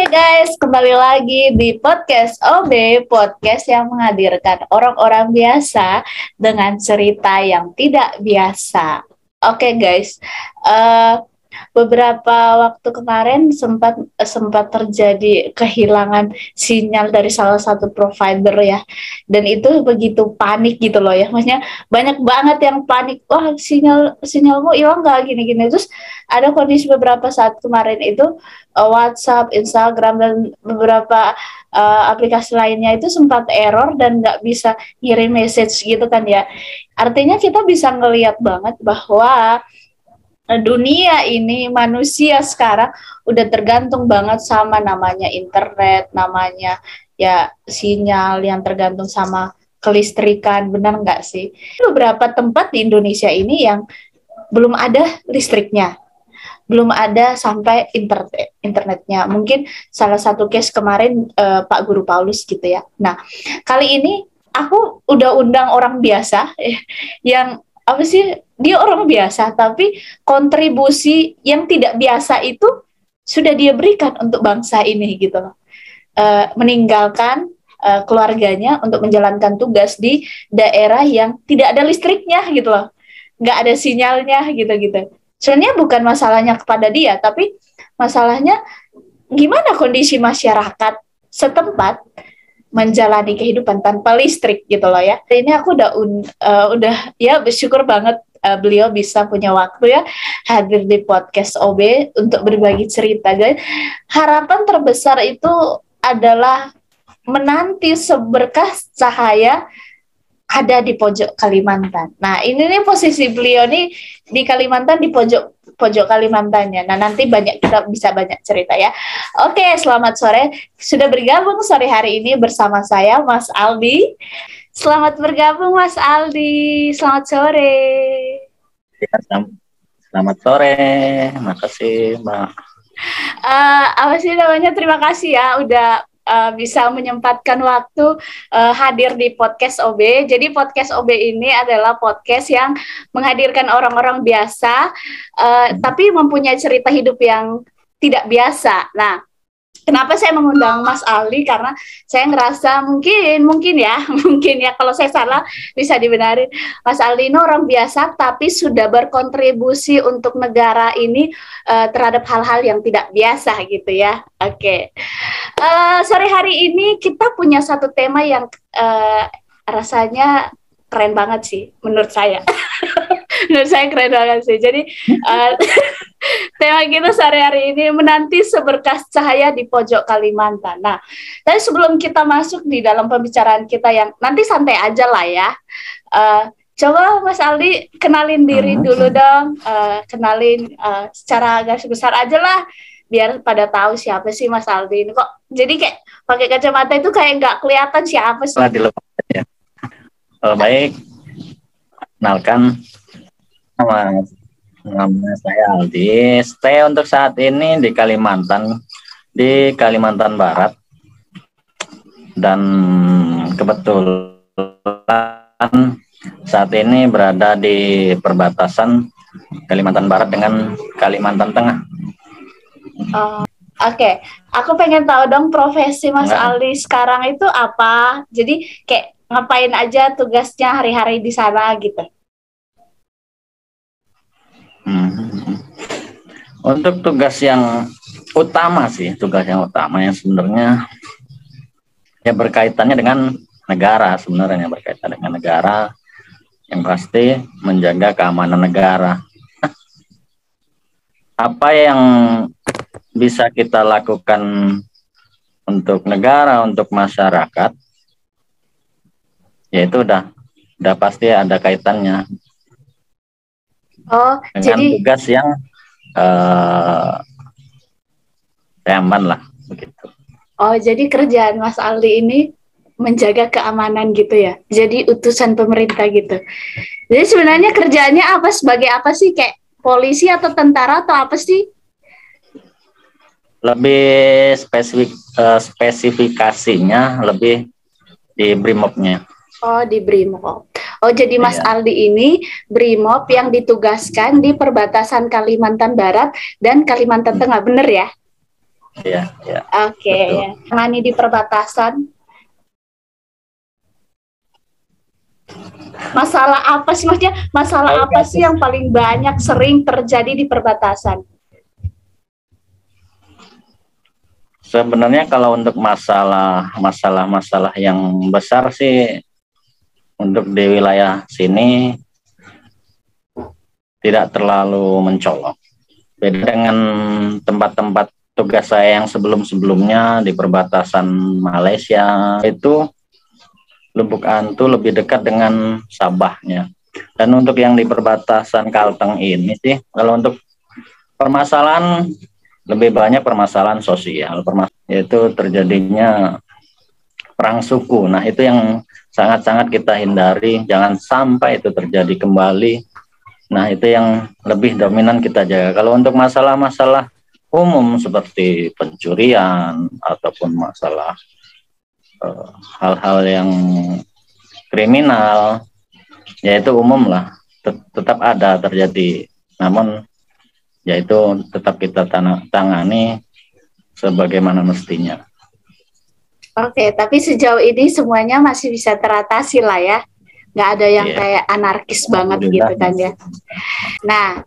Oke guys, kembali lagi di podcast OB, podcast yang menghadirkan orang-orang biasa dengan cerita yang tidak biasa. Oke guys, beberapa waktu kemarin sempat terjadi kehilangan sinyal dari salah satu provider ya, dan itu begitu panik gitu loh ya, maksudnya banyak banget yang panik, wah sinyalmu hilang nggak gini-gini. Terus ada kondisi beberapa saat kemarin itu WhatsApp, Instagram dan beberapa aplikasi lainnya itu sempat error dan nggak bisa ngirim message gitu kan ya. Artinya kita bisa ngelihat banget bahwa dunia ini, manusia sekarang udah tergantung banget sama namanya internet, namanya ya sinyal yang tergantung sama kelistrikan, benar nggak sih? Beberapa tempat di Indonesia ini yang belum ada listriknya, belum ada sampai internetnya. Mungkin salah satu case kemarin Pak Guru Paulus gitu ya. Nah, kali ini aku udah undang orang biasa yang apa sih, dia orang biasa tapi kontribusi yang tidak biasa itu sudah dia berikan untuk bangsa ini gitu loh. Meninggalkan keluarganya untuk menjalankan tugas di daerah yang tidak ada listriknya gitu loh, nggak ada sinyalnya gitu-gitu. Sebenarnya bukan masalahnya kepada dia, tapi masalahnya gimana kondisi masyarakat setempat menjalani kehidupan tanpa listrik gitu loh ya. Ini aku udah ya bersyukur banget beliau bisa punya waktu ya hadir di podcast OB untuk berbagi cerita guys. Harapan terbesar itu adalah menanti seberkas cahaya ada di pojok Kalimantan. Nah, ini nih posisi beliau nih di Kalimantan, di pojok Kalimantannya. Nah, nanti kita bisa banyak cerita ya. Oke, selamat sore. Sudah bergabung sore hari ini bersama saya Mas Aldi. Selamat bergabung Mas Aldi. Selamat sore. Ya, selamat sore. Makasih, Mbak. Apa sih namanya? Terima kasih ya udah bisa menyempatkan waktu hadir di podcast OB. Jadi podcast OB ini adalah podcast yang menghadirkan orang-orang biasa, tapi mempunyai cerita hidup yang tidak biasa. Nah, kenapa saya mengundang Mas Ali? Karena saya ngerasa mungkin ya kalau saya salah bisa dibenarin. Mas Ali ini orang biasa tapi sudah berkontribusi untuk negara ini terhadap hal-hal yang tidak biasa gitu ya. Oke. Sore hari ini kita punya satu tema yang rasanya keren banget sih menurut saya. Menurut saya keren banget sih. Jadi tema kita sore hari ini menanti seberkas cahaya di pojok Kalimantan. Nah, tapi sebelum kita masuk di dalam pembicaraan kita yang nanti santai aja lah ya. Coba Mas Aldi kenalin diri dulu dong. Kenalin secara garis besar aja lah, biar pada tahu siapa sih Mas Aldi ini. Kok jadi kayak pakai kacamata itu kayak nggak kelihatan siapa sih. Ya. Baik, kenalkan nama saya Aldi. Stay untuk saat ini di Kalimantan Barat, dan kebetulan saat ini berada di perbatasan Kalimantan Barat dengan Kalimantan Tengah. Oke. Aku pengen tahu dong profesi Mas Aldi sekarang itu apa? Jadi kayak ngapain aja tugasnya hari-hari di sana gitu. Untuk tugas yang utama yang sebenarnya ya berkaitannya dengan negara, yang pasti menjaga keamanan negara. Apa yang bisa kita lakukan untuk negara, untuk masyarakat, ya itu udah pasti ada kaitannya dengan jadi tugas yang aman lah begitu. Oh, jadi kerjaan Mas Aldi ini menjaga keamanan gitu ya. Jadi utusan pemerintah gitu. Jadi sebenarnya kerjaannya apa, sebagai apa sih, kayak polisi atau tentara atau apa sih? Lebih spesifikasinya lebih di Brimobnya. Oh, di Brimob. Oh, jadi Mas Aldi ini Brimob yang ditugaskan di perbatasan Kalimantan Barat dan Kalimantan Tengah, bener ya? Iya, iya. Oke, Betul. tangani di perbatasan. Masalah apa sih, maksudnya masalah apa sih yang paling banyak sering terjadi di perbatasan? Sebenarnya kalau untuk masalah yang besar sih untuk di wilayah sini tidak terlalu mencolok. Beda dengan tempat-tempat tugas saya yang sebelum-sebelumnya di perbatasan Malaysia, itu Lubuk Antu lebih dekat dengan Sabahnya. Dan untuk yang di perbatasan Kalteng ini sih, kalau untuk permasalahan lebih banyak permasalahan sosial, yaitu terjadinya perang suku. Nah, itu yang sangat-sangat kita hindari, jangan sampai itu terjadi kembali. Nah, itu yang lebih dominan kita jaga. Kalau untuk masalah-masalah umum seperti pencurian ataupun masalah hal-hal yang kriminal, ya itu umum lah, tetap ada terjadi. Namun, ya itu tetap kita tangani sebagaimana mestinya. Oke, tapi sejauh ini semuanya masih bisa teratasi lah ya. Nggak ada yang kayak anarkis banget gitu kan ya. Nah,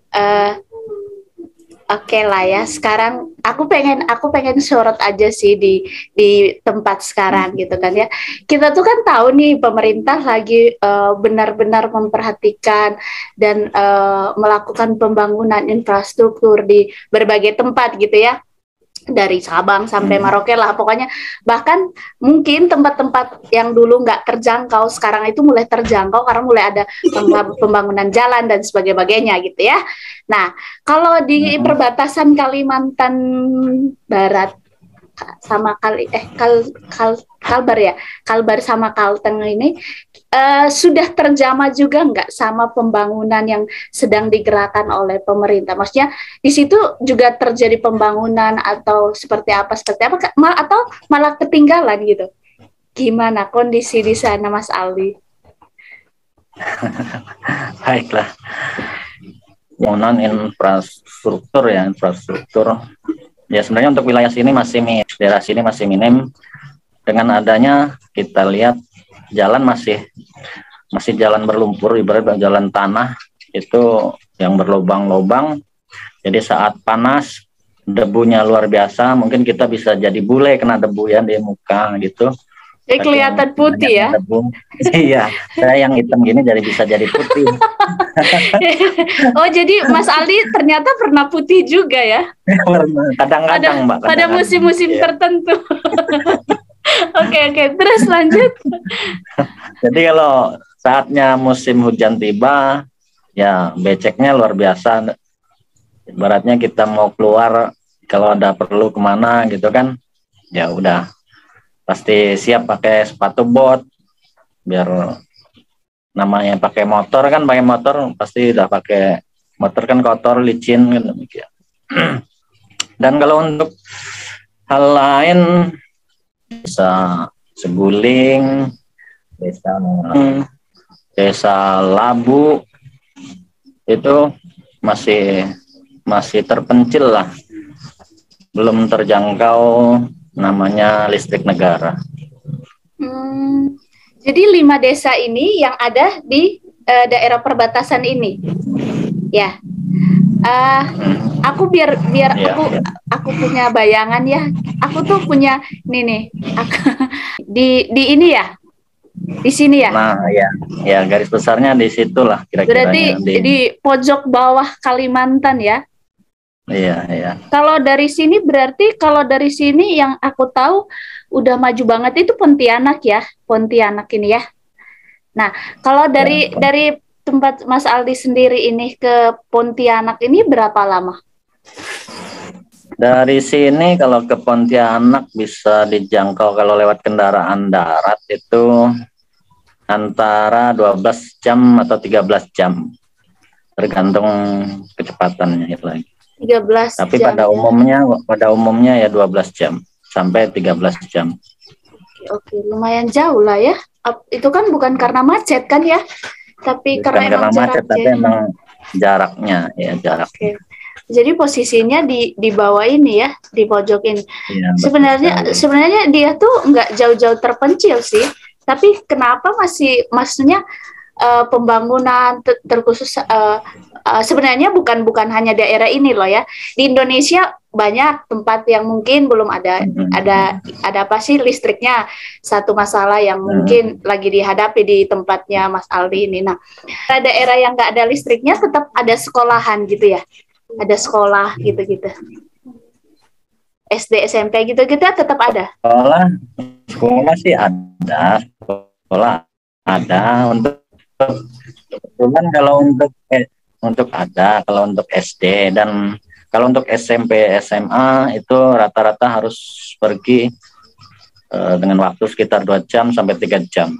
oke lah ya. Sekarang aku pengen sorot aja sih di tempat sekarang gitu kan ya. Kita tuh kan tahu nih pemerintah lagi benar-benar memperhatikan dan melakukan pembangunan infrastruktur di berbagai tempat gitu ya. Dari Sabang sampai Merauke lah pokoknya, bahkan mungkin tempat-tempat yang dulu nggak terjangkau sekarang itu mulai terjangkau karena mulai ada pembangunan jalan dan sebagainya gitu ya. Nah, kalau di perbatasan Kalimantan Barat sama Kalbar sama Kalteng ini sudah terjamah juga nggak sama pembangunan yang sedang digerakkan oleh pemerintah? Maksudnya di situ juga terjadi pembangunan atau seperti apa atau malah ketinggalan gitu? Gimana kondisi di sana, Mas Aldi? Baiklah, pembangunan infrastruktur ya sebenarnya untuk wilayah sini daerah sini masih minim. Dengan adanya kita lihat jalan masih jalan berlumpur, ibarat jalan tanah itu yang berlubang-lubang. Jadi saat panas debunya luar biasa, mungkin kita bisa jadi bule kena debu ya di muka gitu. Kelihatan putih ya. Iya, saya yang hitam gini bisa jadi putih. Oh, jadi Mas Aldi ternyata pernah putih juga ya? Kadang-kadang, Mbak. Pada musim-musim tertentu. Oke, terus lanjut. Jadi kalau saatnya musim hujan tiba, ya beceknya luar biasa. Ibaratnya kita mau keluar, kalau ada perlu kemana gitu kan, ya udah pasti siap pakai sepatu bot, biar namanya pakai motor pasti udah pakai motor kan kotor, licin kan demikian. Dan kalau untuk hal lain, desa Seguling, desa Labu itu masih terpencil lah, belum terjangkau namanya listrik negara. Jadi 5 desa ini yang ada di daerah perbatasan ini, ya. Aku biar aku punya bayangan ya. Aku tuh punya nih di ini ya, di sini ya. Nah ya garis besarnya di situlah kira-kira. Berarti di pojok bawah Kalimantan ya. Iya. Kalau dari sini yang aku tahu udah maju banget itu Pontianak ini ya. Nah, kalau dari tempat Mas Aldi sendiri ini ke Pontianak ini berapa lama? Dari sini kalau ke Pontianak bisa dijangkau kalau lewat kendaraan darat itu antara 12 jam atau 13 jam. Tergantung kecepatannya itu lagi. 13 Tapi jam, pada umumnya ya 12 jam sampai 13 jam. Oke, lumayan jauh lah ya. Itu kan bukan karena macet kan ya? Tapi bukan karena macet, tapi emang jaraknya ya. Oke. Jadi posisinya di bawah ini ya, di pojok ini. Iya, Sebenarnya dia tuh nggak jauh-jauh terpencil sih, tapi kenapa maksudnya pembangunan terkhusus sebenarnya bukan hanya daerah ini loh ya. Di Indonesia banyak tempat yang mungkin belum ada apa sih listriknya, satu masalah yang mungkin lagi dihadapi di tempatnya Mas Aldi ini. Nah, daerah yang nggak ada listriknya tetap ada sekolahan gitu ya, ada sekolah gitu-gitu, SD SMP gitu-gitu tetap ada. Sekolah sih ada, sekolah ada untuk cuman kalau untuk SD dan kalau untuk SMP SMA itu rata-rata harus pergi dengan waktu sekitar 2 jam sampai 3 jam.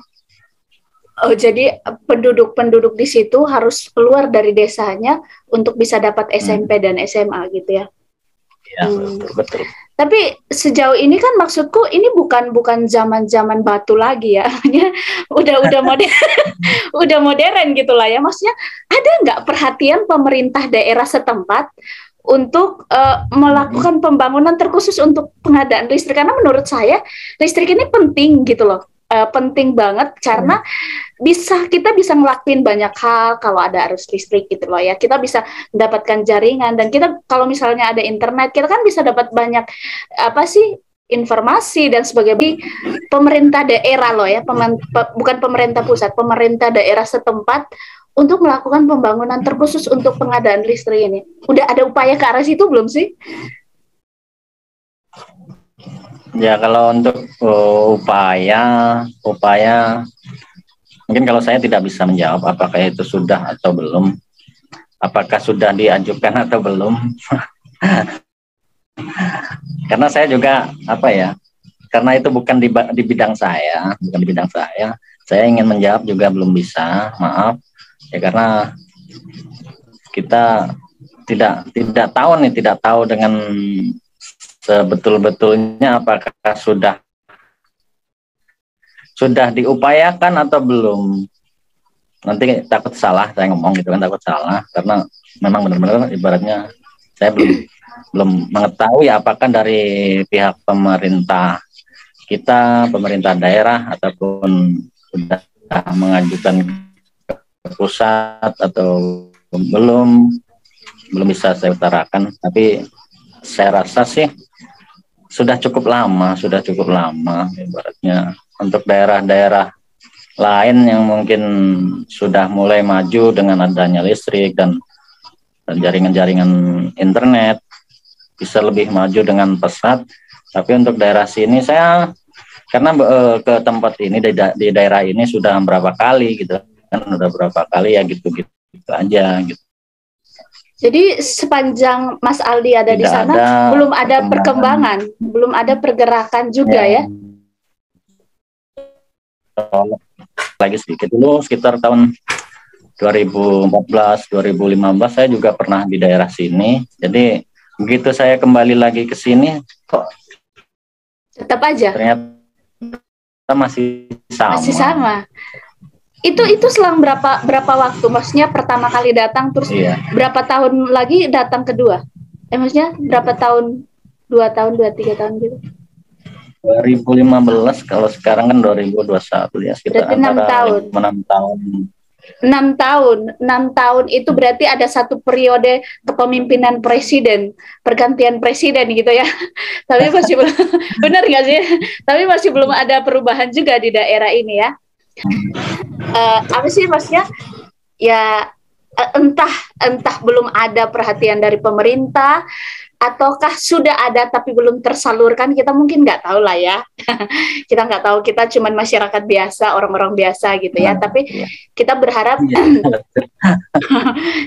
Oh, jadi penduduk di situ harus keluar dari desanya untuk bisa dapat SMP dan SMA gitu ya? Ya, betul. Tapi sejauh ini kan maksudku ini bukan zaman batu lagi ya, udah modern, udah modern gitulah ya. Maksudnya ada nggak perhatian pemerintah daerah setempat untuk melakukan pembangunan terkhusus untuk pengadaan listrik? Karena menurut saya listrik ini penting gitu loh. Penting banget karena kita bisa ngelakuin banyak hal kalau ada arus listrik gitu loh ya. Kita bisa mendapatkan jaringan dan kita kalau misalnya ada internet kita kan bisa dapat banyak informasi dan sebagainya. Pemerintah daerah loh ya, bukan pemerintah pusat, pemerintah daerah setempat untuk melakukan pembangunan terkhusus untuk pengadaan listrik ini. Udah ada upaya ke arah situ belum sih? Ya, kalau untuk upaya mungkin kalau saya tidak bisa menjawab apakah itu sudah atau belum, apakah sudah diajukan atau belum. Karena saya juga karena itu bukan di bidang saya, saya ingin menjawab juga belum bisa, maaf ya, karena kita tidak tahu dengan sebetul-betulnya apakah sudah diupayakan atau belum. Nanti takut salah saya ngomong gitu kan, takut salah karena memang benar-benar ibaratnya saya belum mengetahui apakah dari pihak pemerintah kita, pemerintah daerah ataupun sudah mengajukan ke pusat atau belum bisa saya utarakan, tapi saya rasa sih sudah cukup lama ibaratnya untuk daerah-daerah lain yang mungkin sudah mulai maju dengan adanya listrik dan jaringan-jaringan internet bisa lebih maju dengan pesat. Tapi untuk daerah sini saya karena ke tempat ini di daerah ini sudah berapa kali gitu kan, udah berapa kali ya gitu aja gitu. Jadi sepanjang Mas Aldi ada di sana belum ada perkembangan, belum ada pergerakan juga ya? Lagi sedikit dulu sekitar tahun 2014-2015 saya juga pernah di daerah sini. Jadi begitu saya kembali lagi ke sini kok tetap aja ternyata masih sama. Itu selang berapa waktu? Maksudnya pertama kali datang terus berapa tahun lagi datang kedua? Maksudnya berapa tahun? 2 tahun, 2-3 tahun gitu? 2015, kalau sekarang kan 2021 ya, sekitar 6 tahun. 6 tahun itu berarti ada satu periode kepemimpinan presiden, pergantian presiden gitu ya. Tapi masih belum, benar nggak sih? Tapi masih belum ada perubahan juga di daerah ini ya. Apa sih maksudnya ya, entah belum ada perhatian dari pemerintah ataukah sudah ada tapi belum tersalurkan, kita mungkin nggak tahu lah ya. Kita nggak tahu, kita cuman masyarakat biasa, orang-orang biasa gitu ya, tapi kita berharap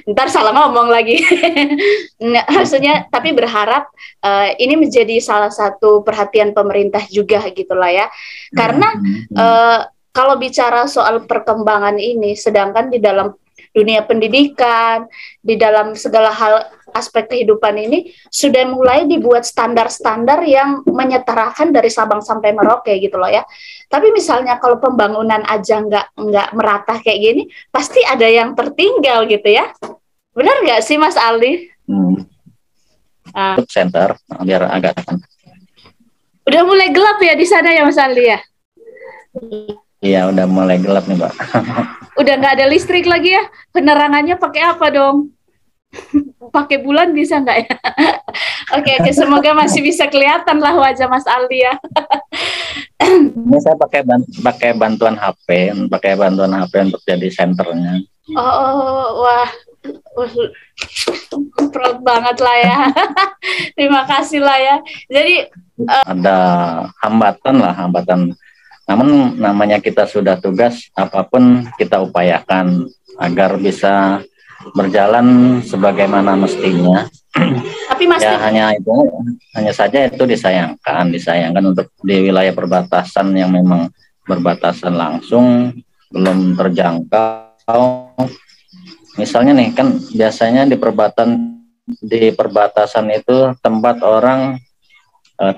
ntar salah ngomong lagi. Maksudnya tapi berharap ini menjadi salah satu perhatian pemerintah juga gitulah ya, karena kalau bicara soal perkembangan ini, sedangkan di dalam dunia pendidikan, di dalam segala hal aspek kehidupan ini sudah mulai dibuat standar-standar yang menyetarakan dari Sabang sampai Merauke gitu loh ya. Tapi misalnya kalau pembangunan aja nggak merata kayak gini, pasti ada yang tertinggal gitu ya. Benar nggak sih Mas Aldi? center biar agak dekat. Udah mulai gelap ya di sana ya Mas Aldi ya? Iya, udah mulai gelap nih, Mbak. Udah nggak ada listrik lagi ya? Penerangannya pakai apa dong? Pakai bulan bisa nggak ya? Oke, semoga masih bisa kelihatan lah wajah Mas Aldi ya. Ini saya pakai bantuan HP untuk jadi senternya. Oh, wah, proud banget lah ya. Terima kasih lah ya. Jadi ada hambatan. Namun namanya kita sudah tugas, apapun kita upayakan agar bisa berjalan sebagaimana mestinya. Tapi Mas ya hanya saja itu disayangkan untuk di wilayah perbatasan yang memang berbatasan langsung belum terjangkau. Misalnya nih kan biasanya di perbatasan itu tempat orang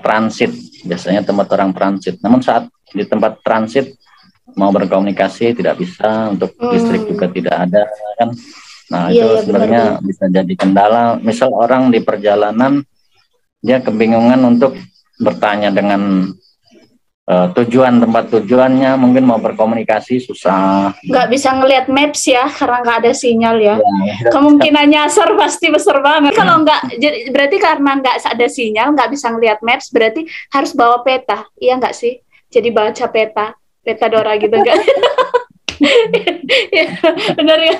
transit, biasanya tempat orang transit. Namun saat di tempat transit mau berkomunikasi tidak bisa, untuk listrik juga tidak ada kan. Nah, itu sebenarnya bisa jadi kendala. Misal orang di perjalanan dia kebingungan untuk bertanya dengan tempat tujuannya, mungkin mau berkomunikasi susah. Nggak bisa ngelihat maps ya, karena nggak ada sinyal ya. Kemungkinan nyasar pasti besar banget. Kalau nggak, berarti karena nggak ada sinyal, nggak bisa ngelihat maps, berarti harus bawa peta, iya nggak sih? Jadi baca peta Dora gitu nggak? Ya, benar ya.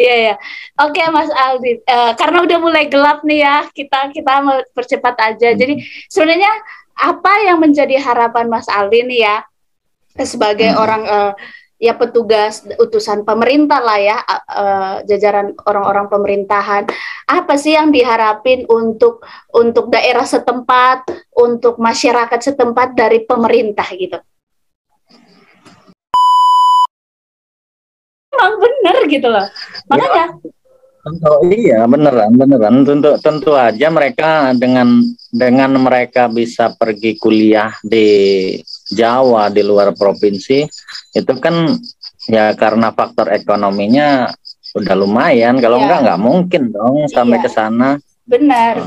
Iya ya. Oke Mas Aldi, karena udah mulai gelap nih ya, kita mau percepat aja. Jadi sebenarnya apa yang menjadi harapan Mas Aldi nih ya sebagai orang ya petugas utusan pemerintah lah ya, jajaran orang-orang pemerintahan, apa sih yang diharapin untuk daerah setempat, untuk masyarakat setempat dari pemerintah gitu? Emang bener gitu loh, makanya iya beneran tentu aja mereka dengan mereka bisa pergi kuliah di Jawa, di luar provinsi, itu kan ya karena faktor ekonominya udah lumayan. Kalau enggak mungkin dong sampai ke sana. Benar.